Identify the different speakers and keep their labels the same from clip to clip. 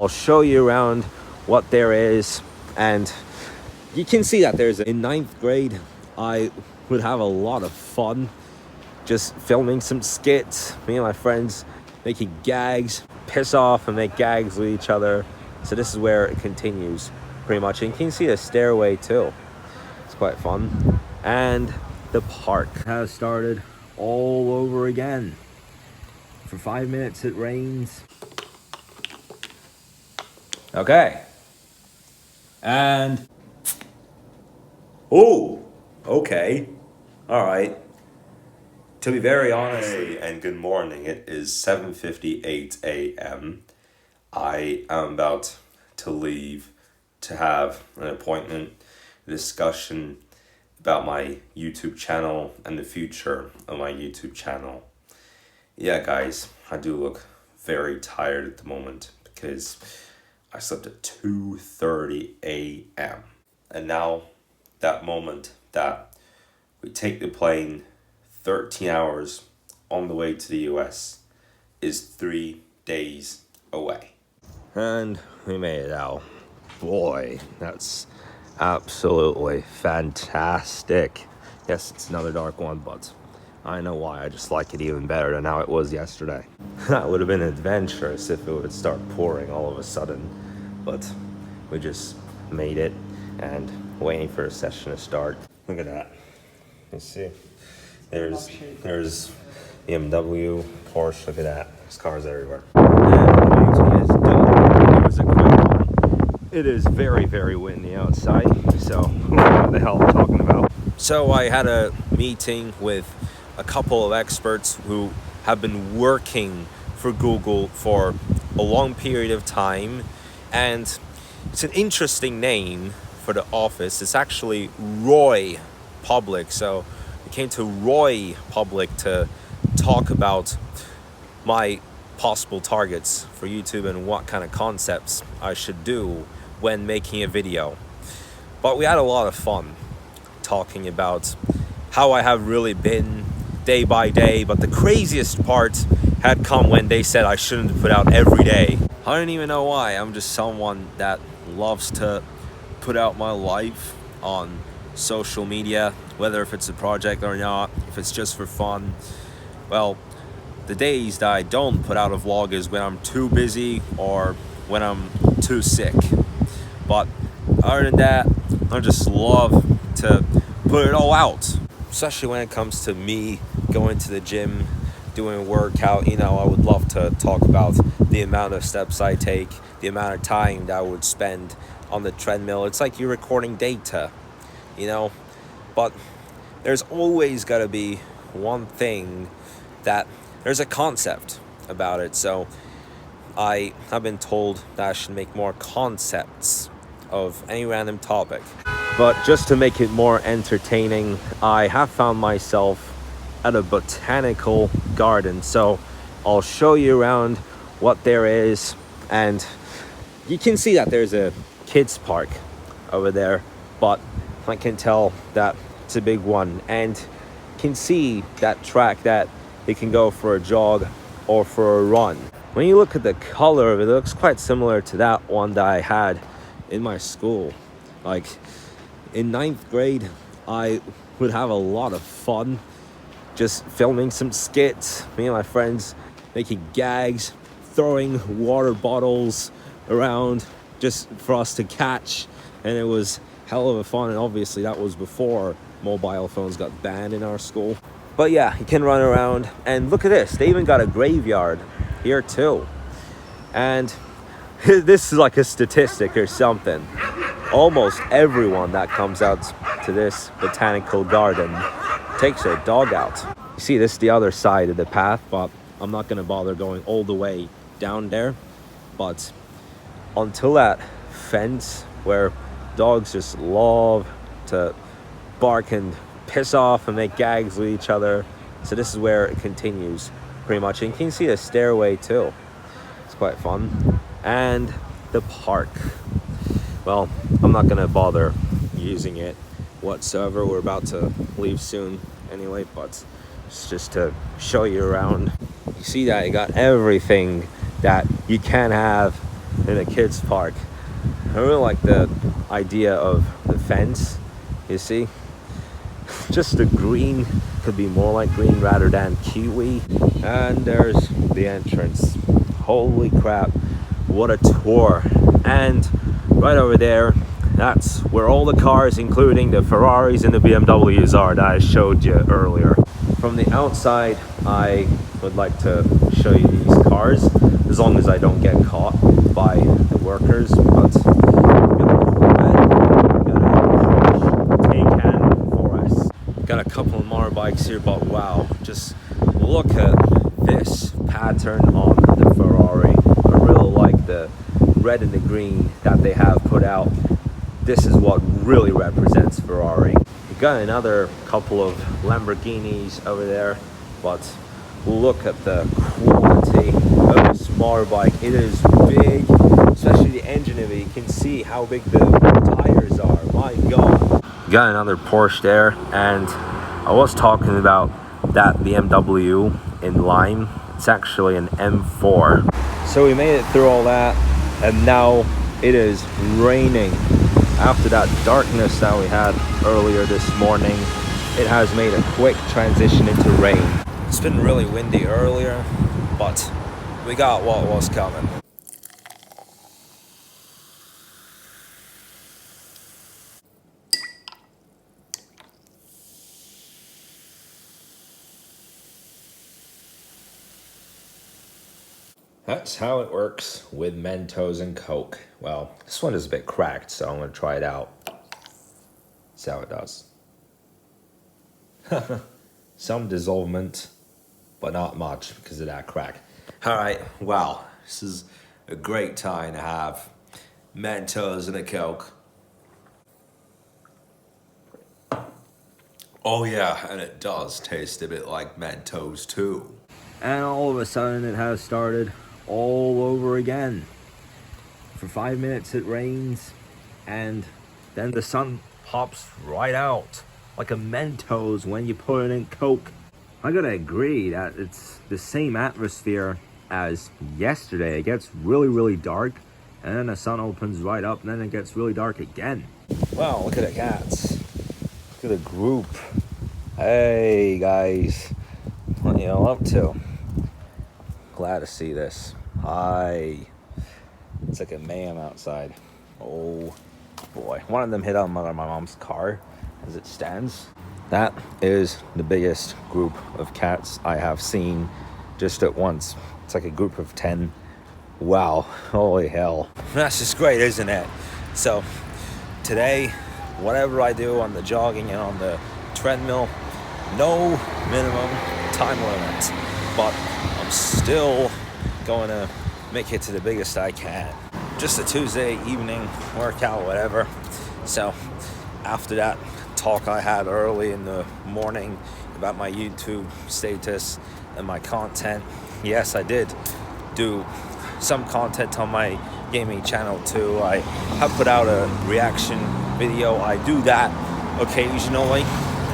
Speaker 1: I'll show you around what there is, and you can see that in ninth grade I would have a lot of fun just filming some skits, me and my friends making gags, piss off and make gags with each other. So this is where it continues pretty much, and you can see the stairway too. It's quite fun. And the park has started all over again. For 5 minutes it rains. Okay. And oh, okay. All right. To be very honest,
Speaker 2: And good morning. It is 7:58 a.m. I am about to leave to have an appointment, a discussion about my YouTube channel and the future of my YouTube channel. Yeah, guys, I do look very tired at the moment because I slept at 2:30 a.m. And now that moment that we take the plane 13 hours on the way to the US is 3 days away.
Speaker 1: and we made it out. Boy, that's absolutely fantastic. Yes, it's another dark one, but I know why. I just like it even better than how it was yesterday. That would have been adventurous if it would start pouring all of a sudden, but we just made it and waiting for a session to start. Look at that. You see, there's BMW, Porsche. Look at that. There's cars everywhere. And the beauty is done. It was a quick one. It is very, very windy outside, so what the hell I'm talking about. So I had a meeting with a couple of experts who have been working for Google for a long period of time, and it's an interesting name for the office. It's actually Roy Public. So we came to Roy Public to talk about my possible targets for YouTube and what kind of concepts I should do when making a video. But we had a lot of fun talking about how I have really been day by day, but the craziest part had come when they said I shouldn't put out every day. I don't even know why. I'm just someone that loves to put out my life on social media, whether if it's a project or not, if it's just for fun. Well, the days that I don't put out a vlog is when I'm too busy or when I'm too sick. But other than that, I just love to put it all out, especially when it comes to me going to the gym, doing a workout. You know, I would love to talk about the amount of steps I take, the amount of time that I would spend on the treadmill. It's like you're recording data, you know, but there's always got to be one thing that there's a concept about it. So I have been told that I should make more concepts of any random topic. But just to make it more entertaining, I have found myself at a botanical garden. So I'll show you around what there is, and you can see that there's a kids park over there, but I can tell that it's a big one, and can see that track that you can go for a jog or for a run. When you look at the color of it, it looks quite similar to that one that I had in my school. Like in ninth grade, I would have a lot of fun just filming some skits, me and my friends making gags, throwing water bottles around just for us to catch, and it was hell of a fun. And obviously that was before mobile phones got banned in our school. But yeah, you can run around, and look at this, they even got a graveyard here too. And this is like a statistic or something. Almost everyone that comes out to this botanical garden takes their dog out. You see, this is the other side of the path, but I'm not gonna bother going all the way down there. But until that fence where dogs just love to bark and piss off and make gags with each other, so this is where it continues pretty much. And you can see the stairway too. It's quite fun. And the park, well, I'm not gonna bother using it whatsoever. We're about to leave soon anyway, but it's just to show you around. You see that you got everything that you can have in a kids park. I really like the idea of the fence, you see. Just the green could be more like green rather than kiwi. And there's the entrance. Holy crap, what a tour. And right over there, that's where all the cars, including the Ferraris and the BMWs, are that I showed you earlier. From the outside, I would like to show you these cars, as long as I don't get caught by the workers. But got a couple more bikes here, but wow, just look at this pattern on the Ferrari. I really like the red and the green that they have put out. This is what really represents Ferrari. We got another couple of Lamborghinis over there, but look at the quality of this motorbike. It is big, especially the engine of it. You can see how big the tires are. My God. Got another Porsche there, and I was talking about that BMW in lime. It's actually an M4. So we made it through all that, and now it is raining. After that darkness that we had earlier this morning, it has made a quick transition into rain. It's been really windy earlier, but we got what was coming. That's how it works with Mentos and Coke. Well, this one is a bit cracked, so I'm going to try it out. See how it does. Some dissolvement, but not much because of that crack. Alright, wow. This is a great time to have Mentos and a Coke. Oh yeah, and it does taste a bit like Mentos too. And all of a sudden it has started all over again. For 5 minutes it rains, and then the sun pops right out like a Mentos when you put it in Coke. I gotta agree that it's the same atmosphere as yesterday. It gets really dark, and then the sun opens right up, and then it gets really dark again. Wow, look at the cats. Look at the group. Hey guys, what are you all up to? Glad to see this. Hi. It's like a mayhem outside. Oh boy. One of them hit on my mom's car as it stands. That is the biggest group of cats I have seen just at once. It's like a group of 10. Wow. Holy hell. That's just great, isn't it? So today, whatever I do on the jogging and on the treadmill, no minimum time limit. But I'm still going to make it to the biggest I can. Just a Tuesday evening workout, whatever. So after that talk I had early in the morning about my YouTube status and my content, yes, I did do some content on my gaming channel too. I have put out a reaction video. I do that occasionally,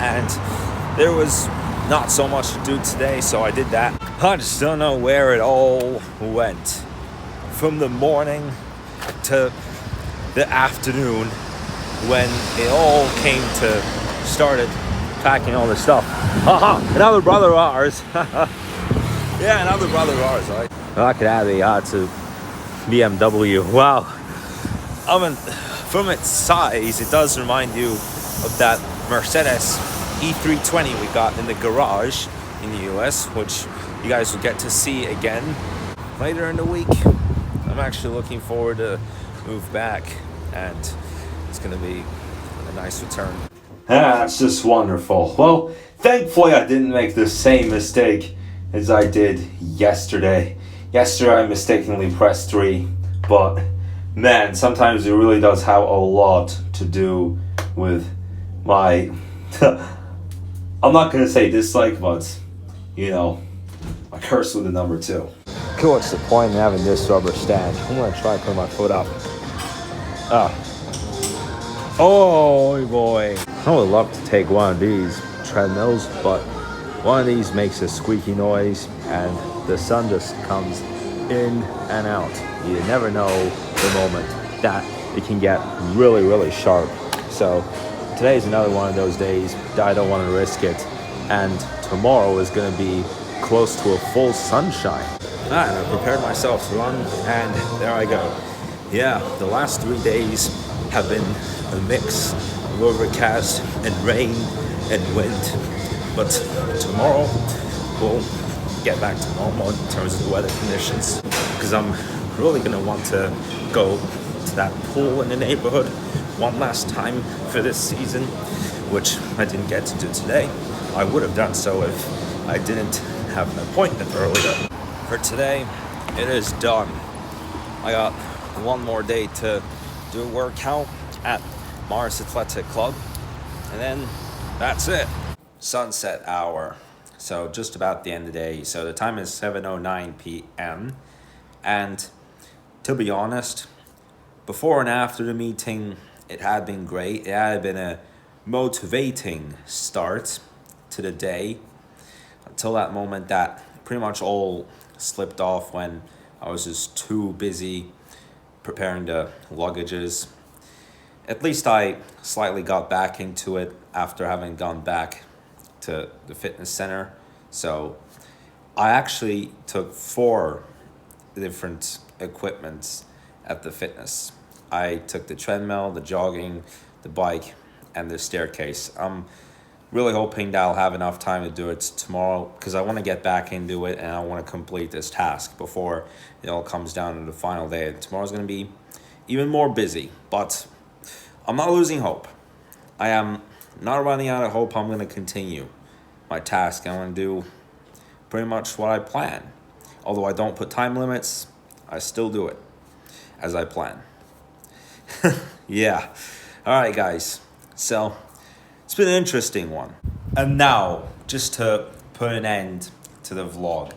Speaker 1: and there was not so much to do today, so I did that. I just don't know where it all went. From the morning to the afternoon, when it all came to started packing all this stuff. Haha, another brother of ours. Yeah, another brother of ours, right? Look at that, it's a BMW. Wow. I mean, from its size, it does remind you of that Mercedes E320 we got in the garage in the US, which you guys will get to see again later in the week. I'm actually looking forward to move back, and it's going to be a nice return. That's just wonderful. Well, thankfully I didn't make the same mistake as I did yesterday. Yesterday I mistakenly pressed 3, but man, sometimes it really does have a lot to do with my I'm not gonna say dislike, but you know, I curse with the number 2. Okay, what's the point in having this rubber stand? I'm gonna try putting my foot up. Oh boy. I would love to take one of these treadmills, but one of these makes a squeaky noise and the sun just comes in and out. You never know the moment that it can get really, really sharp. So today is another one of those days that I don't want to risk it. And tomorrow is going to be close to a full sunshine. And I prepared myself to run, and there I go. Yeah, the last 3 days have been a mix of overcast and rain and wind. But tomorrow we'll get back to normal in terms of the weather conditions, because I'm really going to want to go to that pool in the neighborhood one last time for this season, which I didn't get to do today. I would have done so if I didn't have an appointment earlier. For today, it is done. I got one more day to do a workout at Mars Athletic Club, and then that's it. Sunset hour. So just about the end of the day. So the time is 7:09 p.m. And to be honest, before and after the meeting, it had been great. It had been a motivating start to the day until that moment that pretty much all slipped off when I was just too busy preparing the luggages. At least I slightly got back into it after having gone back to the fitness center. So I actually took 4 different equipments at the fitness. I took the treadmill, the jogging, the bike, and the staircase. I'm really hoping that I'll have enough time to do it tomorrow, because I want to get back into it and I want to complete this task before it all comes down to the final day. Tomorrow's going to be even more busy, but I'm not losing hope. I am not running out of hope. I'm going to continue my task. I want to do pretty much what I plan. Although I don't put time limits, I still do it as I plan. Yeah. All right, guys. So it's been an interesting one. And now, just to put an end to the vlog,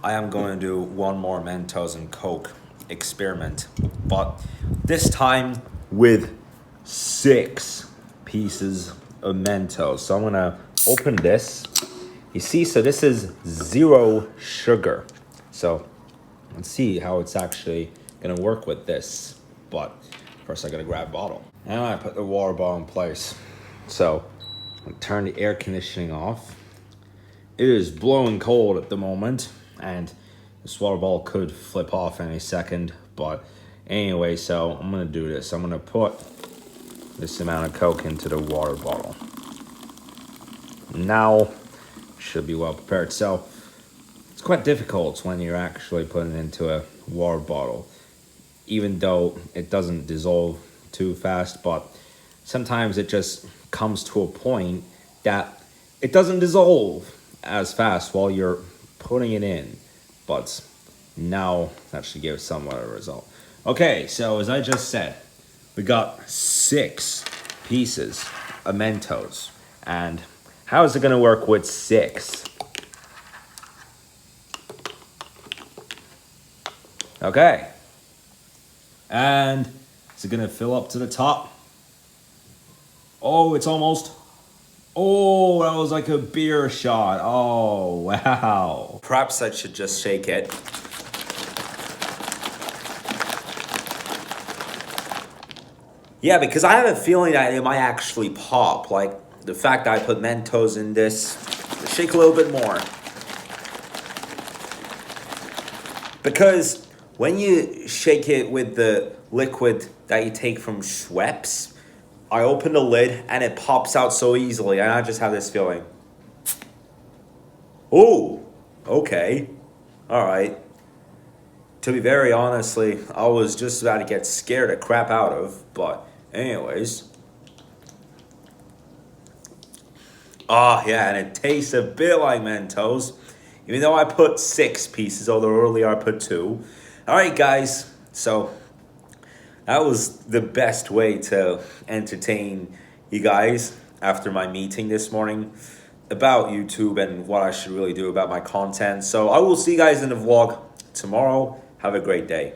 Speaker 1: I am going to do one more Mentos and Coke experiment, but this time with 6 pieces of Mentos. So I'm going to open this. You see, so this is 0 sugar. So let's see how it's actually going to work with this. But first I got to grab a bottle. And I put the water bottle in place. So I'm going to turn the air conditioning off. It is blowing cold at the moment, and this water bottle could flip off any second. But anyway, so I'm going to do this. I'm going to put this amount of Coke into the water bottle. Now should be well prepared. So it's quite difficult when you're actually putting it into a water bottle, even though it doesn't dissolve too fast. But sometimes it just comes to a point that it doesn't dissolve as fast while you're putting it in. But now that should give somewhat of a result. Okay, so as I just said, we got 6 pieces of Mentos. And how is it going to work with 6? Okay. And is it going to fill up to the top? Oh, it's almost. Oh, that was like a beer shot. Oh, wow. Perhaps I should just shake it. Yeah, because I have a feeling that it might actually pop. Like the fact that I put Mentos in this. Shake a little bit more. Because when you shake it with the liquid that you take from Schweppes, I open the lid and it pops out so easily, and I just have this feeling. Oh, okay. All right. To be very honestly, I was just about to get scared the crap out of, but anyways. Oh, yeah, and it tastes a bit like Mentos, even though I put 6 pieces, although earlier I put 2. All right, guys, so that was the best way to entertain you guys after my meeting this morning about YouTube and what I should really do about my content. So I will see you guys in the vlog tomorrow. Have a great day.